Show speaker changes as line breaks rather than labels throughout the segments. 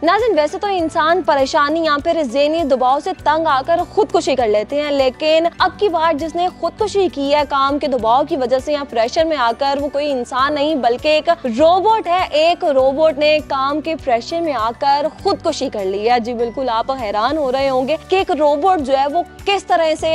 नाज़रीन, वैसे तो इंसान परेशानी या फिर ज़हनी दबाव से तंग आकर खुदकुशी कर लेते हैं, लेकिन अब की बार जिसने खुदकुशी की है काम के दबाव की वजह से या प्रेशर में आकर, वो कोई इंसान नहीं बल्कि एक रोबोट है। एक रोबोट ने काम के प्रेशर में आकर खुदकुशी कर ली है। जी बिल्कुल, आप हैरान हो रहे होंगे कि एक रोबोट जो है वो किस तरह से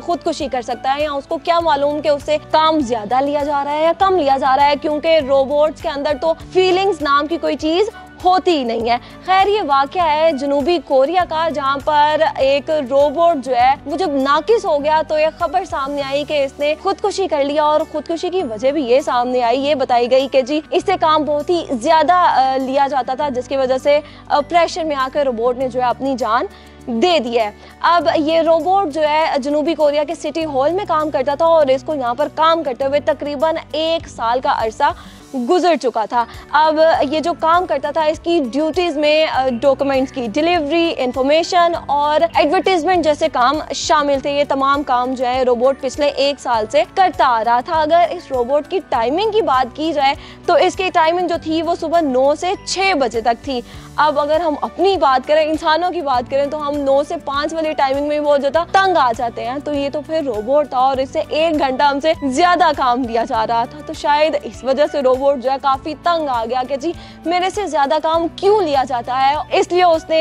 खुदकुशी कर सकता है, या उसको क्या मालूम कि उससे काम ज्यादा लिया जा रहा है या कम लिया जा रहा है, क्योंकि रोबोट्स के अंदर तो फीलिंग्स नाम की कोई चीज होती ही नहीं है। खैर, ये वाकया है जनूबी कोरिया का, जहाँ पर एक रोबोट जो है वो जब नाकिस हो गया तो ये खबर सामने आई कि इसने खुदकुशी कर लिया, और खुदकुशी की वजह भी ये सामने आई, ये बताई गई कि जी इससे काम बहुत ही ज्यादा लिया जाता था, जिसकी वजह से प्रेशर में आकर रोबोट ने जो है अपनी जान दे दी है। अब ये रोबोट जो है जनूबी कोरिया के सिटी हॉल में काम करता था, और इसको यहाँ पर काम करते हुए तकरीबन 1 साल का अरसा गुजर चुका था। अब ये जो काम करता था, इसकी ड्यूटीज में डॉक्यूमेंट्स की डिलीवरी, इंफॉर्मेशन और एडवर्टीजमेंट जैसे काम शामिल थे। ये तमाम काम जो है रोबोट पिछले 1 साल से करता आ रहा था। अगर इस रोबोट की टाइमिंग की बात की जाए तो इसकी टाइमिंग जो थी वो सुबह 9 से 6 बजे तक थी। अब अगर हम अपनी बात करें, इंसानों की बात करें, तो हम 9 से 5 वाली टाइमिंग में बहुत ज्यादा तंग आ जाते हैं। तो ये तो फिर रोबोट था और इससे 1 घंटा हमसे ज्यादा काम लिया जा रहा था, तो शायद इस वजह से रोबोट जो है काफी तंग आ गया कि जी मेरे से ज्यादा काम क्यों लिया जाता है। इसलिए उसने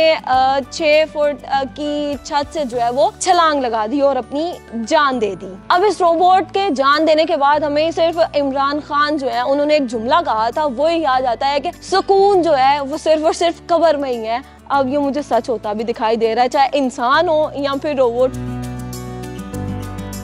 6 फुट की छत से जो है वो छलांग लगा दी और अपनी जान दे दी। अब इस रोबोट के जान देने के बाद हमें सिर्फ इमरान खान जो है उन्होंने एक जुमला कहा था, वो ही याद आता है कि सुकून जो है वो सिर्फ और सिर्फ कब्र में ही है। अब ये मुझे सच होता भी दिखाई दे रहा है, चाहे इंसान हो या फिर रोबोट।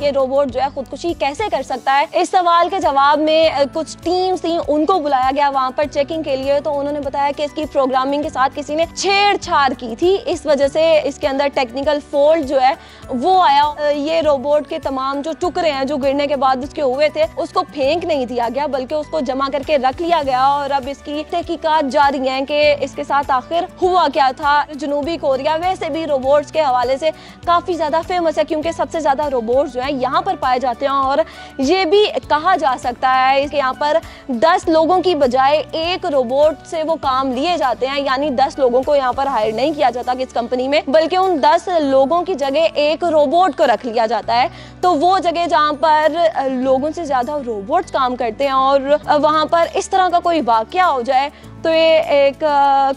ये रोबोट जो है खुदकुशी कैसे कर सकता है, इस सवाल के जवाब में कुछ टीम्स थी, उनको बुलाया गया वहां पर चेकिंग के लिए। तो उन्होंने बताया कि इसकी प्रोग्रामिंग के साथ किसी ने छेड़छाड़ की थी, इस वजह से इसके अंदर टेक्निकल फॉल्ट जो है वो आया। ये रोबोट के तमाम जो टुकड़े हैं जो गिरने के बाद उसके हुए थे, उसको फेंक नहीं दिया गया बल्कि उसको जमा करके रख लिया गया, और अब इसकी तहकीकात जारी है कि इसके साथ आखिर हुआ क्या था। जनूबी कोरिया वैसे भी रोबोट्स के हवाले से काफी ज्यादा फेमस है, क्योंकि सबसे ज्यादा रोबोट्स जो है यहाँ पर पाए जाते हैं, और ये भी कहा जा सकता है कि यहाँ पर 10 लोगों की बजाय एक रोबोट से वो काम लिए जाते हैं। यानी 10 लोगों को यहाँ पर हायर नहीं किया जाता किस कंपनी में, बल्कि उन 10 लोगों की जगह एक रोबोट को रख लिया जाता है। तो वो जगह जहाँ पर लोगों से ज्यादा रोबोट्स काम करते हैं और वहाँ पर इस तरह का कोई वाकया हो जाए तो ये एक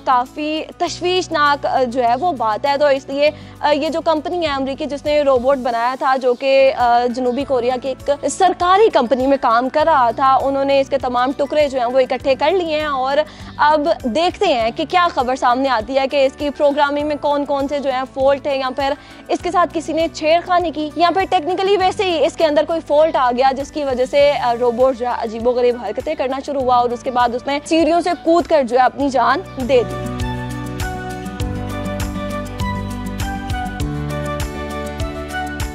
काफ़ी तशवीशनाक जो है वो बात है। तो इसलिए ये जो कंपनी है अमरीकी जिसने रोबोट बनाया था, जो कि जनूबी कोरिया की एक सरकारी कंपनी में काम कर रहा था, उन्होंने इसके तमाम टुकड़े जो हैं वो इकट्ठे कर लिए हैं, और अब देखते हैं कि क्या खबर सामने आती है कि इसकी प्रोग्रामिंग में कौन कौन से जो है फॉल्ट है, या फिर इसके साथ किसी ने छेड़खानी की, या फिर टेक्निकली वैसे ही इसके अंदर कोई फॉल्ट आ गया जिसकी वजह से रोबोट जो है अजीबोगरीब हरकतें करना शुरू हुआ, और उसके बाद उसने सीढ़ियों से कूद जो है अपनी जान दे दी।